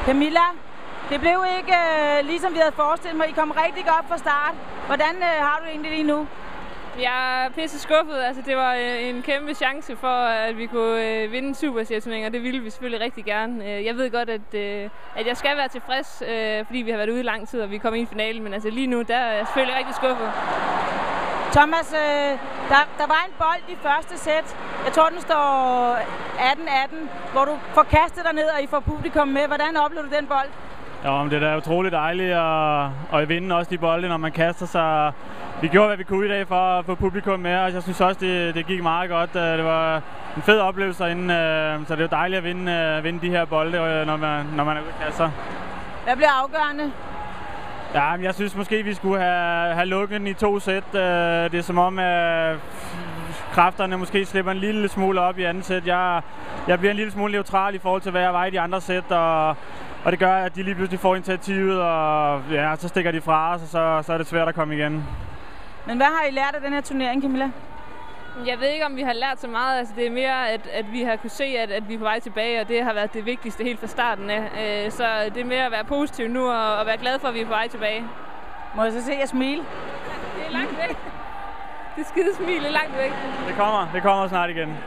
Camilla, det blev ikke ligesom vi havde forestillet mig. I kom rigtig godt fra start. Hvordan har du egentlig lige nu? Jeg er pisse skuffet. Altså, det var en kæmpe chance for, at vi kunne vinde en Super-Serie-turnering, og det ville vi selvfølgelig rigtig gerne. Jeg ved godt, at jeg skal være tilfreds, fordi vi har været ude i lang tid, og vi er kommet i finalen, men altså lige nu, der er jeg selvfølgelig rigtig skuffet. Thomas, der var en bold i første sæt. Jeg tror, den står 18-18, hvor du får kastet dig ned, og I får publikum med. Hvordan oplever du den bold? Ja, men det er da utroligt dejligt at vinde også de bolde, når man kaster sig. Vi gjorde, hvad vi kunne i dag for at få publikum med, og jeg synes også, det gik meget godt. Det var en fed oplevelse derinde, så det er dejligt at vinde de her bolde, når man er ude og kaster. Hvad bliver afgørende? Ja, men jeg synes måske, vi skulle have lukket den i 2 sæt. Det er som om, at kræfterne måske slipper en lille smule op i anden sæt. Jeg bliver en lille smule neutral i forhold til, hvad jeg var i de andre sæt, og det gør, at de lige pludselig får initiativet, og ja, så stikker de fra os, og så er det svært at komme igen. Men hvad har I lært af den her turnering, Camilla? Jeg ved ikke, om vi har lært så meget. Altså, det er mere, at vi har kunne se, at vi er på vej tilbage, og det har været det vigtigste helt fra starten af. Så det er mere at være positiv nu og være glad for, at vi er på vej tilbage. Må jeg så se jer smile? Det er langt væk. Det skide smil er langt væk. Det kommer snart igen.